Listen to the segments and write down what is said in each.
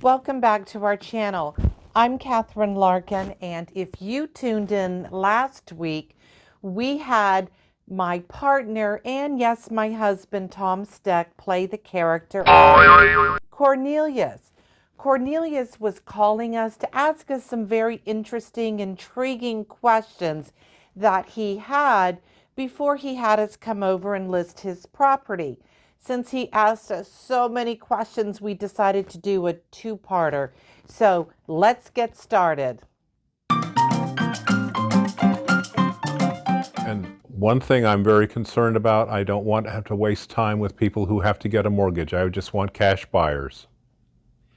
Welcome back to our channel. I'm Catherine Larkin, and if you tuned in last week, we had my partner and yes, my husband, Tom Steck, play the character of Cornelius. Cornelius was calling us to ask us some very interesting, intriguing questions that he had before he had us come over and list his property. Since he asked us so many questions, we decided to do a two-parter. So let's get started. And one thing I'm very concerned about, I don't want to have to waste time with people who have to get a mortgage. I just want cash buyers.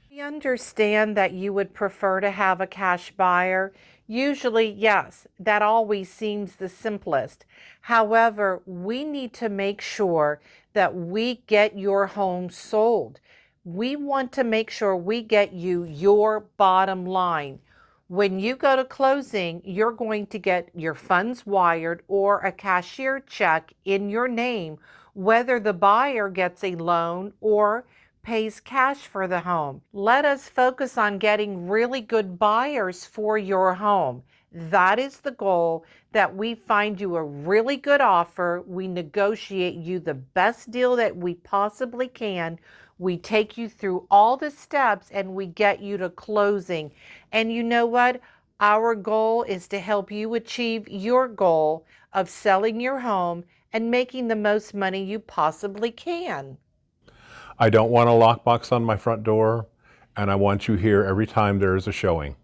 We understand that you would prefer to have a cash buyer. Usually, yes, that always seems the simplest. However, we need to make sure that we get your home sold. We want to make sure we get you your bottom line. When you go to closing, you're going to get your funds wired or a cashier check in your name, whether the buyer gets a loan or pays cash for the home. Let us focus on getting really good buyers for your home. That is the goal, that we find you a really good offer. We negotiate you the best deal that we possibly can. We take you through all the steps and we get you to closing. And you know what? Our goal is to help you achieve your goal of selling your home and making the most money you possibly can. I don't want a lockbox on my front door, and I want you here every time there is a showing.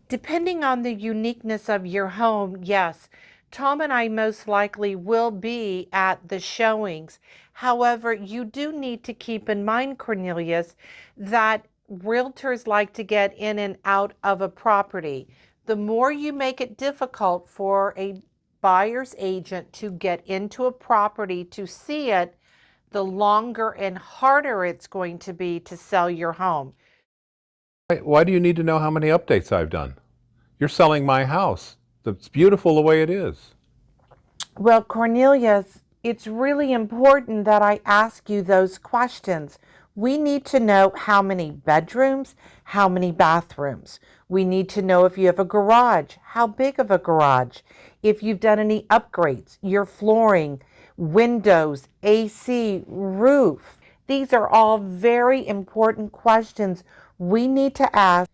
Depending on the uniqueness of your home, yes, Tom and I most likely will be at the showings. However, you do need to keep in mind, Cornelius, that realtors like to get in and out of a property. The more you make it difficult for a buyer's agent to get into a property to see it, the longer and harder it's going to be to sell your home. Why do you need to know how many updates I've done? You're selling my house. It's beautiful the way it is. Well, Cornelius, it's really important that I ask you those questions. We need to know how many bedrooms, how many bathrooms. We need to know if you have a garage, how big of a garage, if you've done any upgrades, your flooring, windows, AC, roof. These are all very important questions we need to ask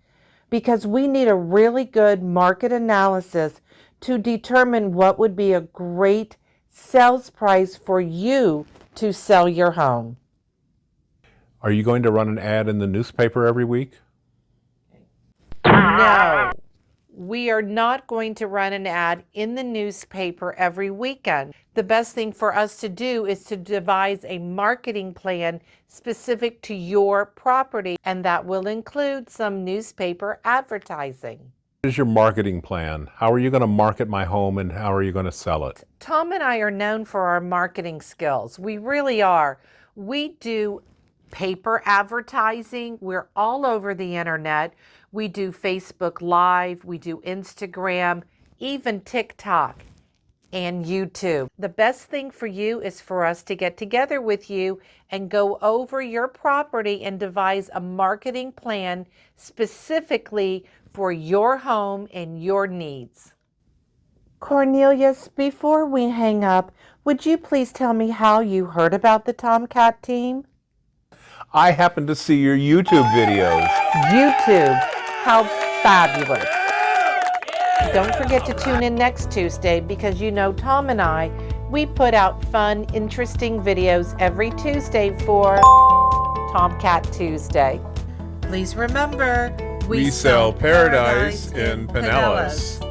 because we need a really good market analysis to determine what would be a great sales price for you to sell your home. Are you going to run an ad in the newspaper every week? No, we are not going to run an ad in the newspaper every weekend. The best thing for us to do is to devise a marketing plan specific to your property, and that will include some newspaper advertising. What is your marketing plan? How are you going to market my home and how are you going to sell it? Tom and I are known for our marketing skills. We really are. We do paper advertising. We're all over the internet. We do Facebook Live. We do Instagram, even TikTok and YouTube. The best thing for you is for us to get together with you and go over your property and devise a marketing plan specifically for your home and your needs. Cornelius, before we hang up, would you please tell me how you heard about the Tomcat team? I happen to see your YouTube videos. YouTube, how fabulous. Don't forget to tune in next Tuesday because you know Tom and I, we put out fun, interesting videos every Tuesday for Tomcat Tuesday. Please remember, We sell paradise in Pinellas.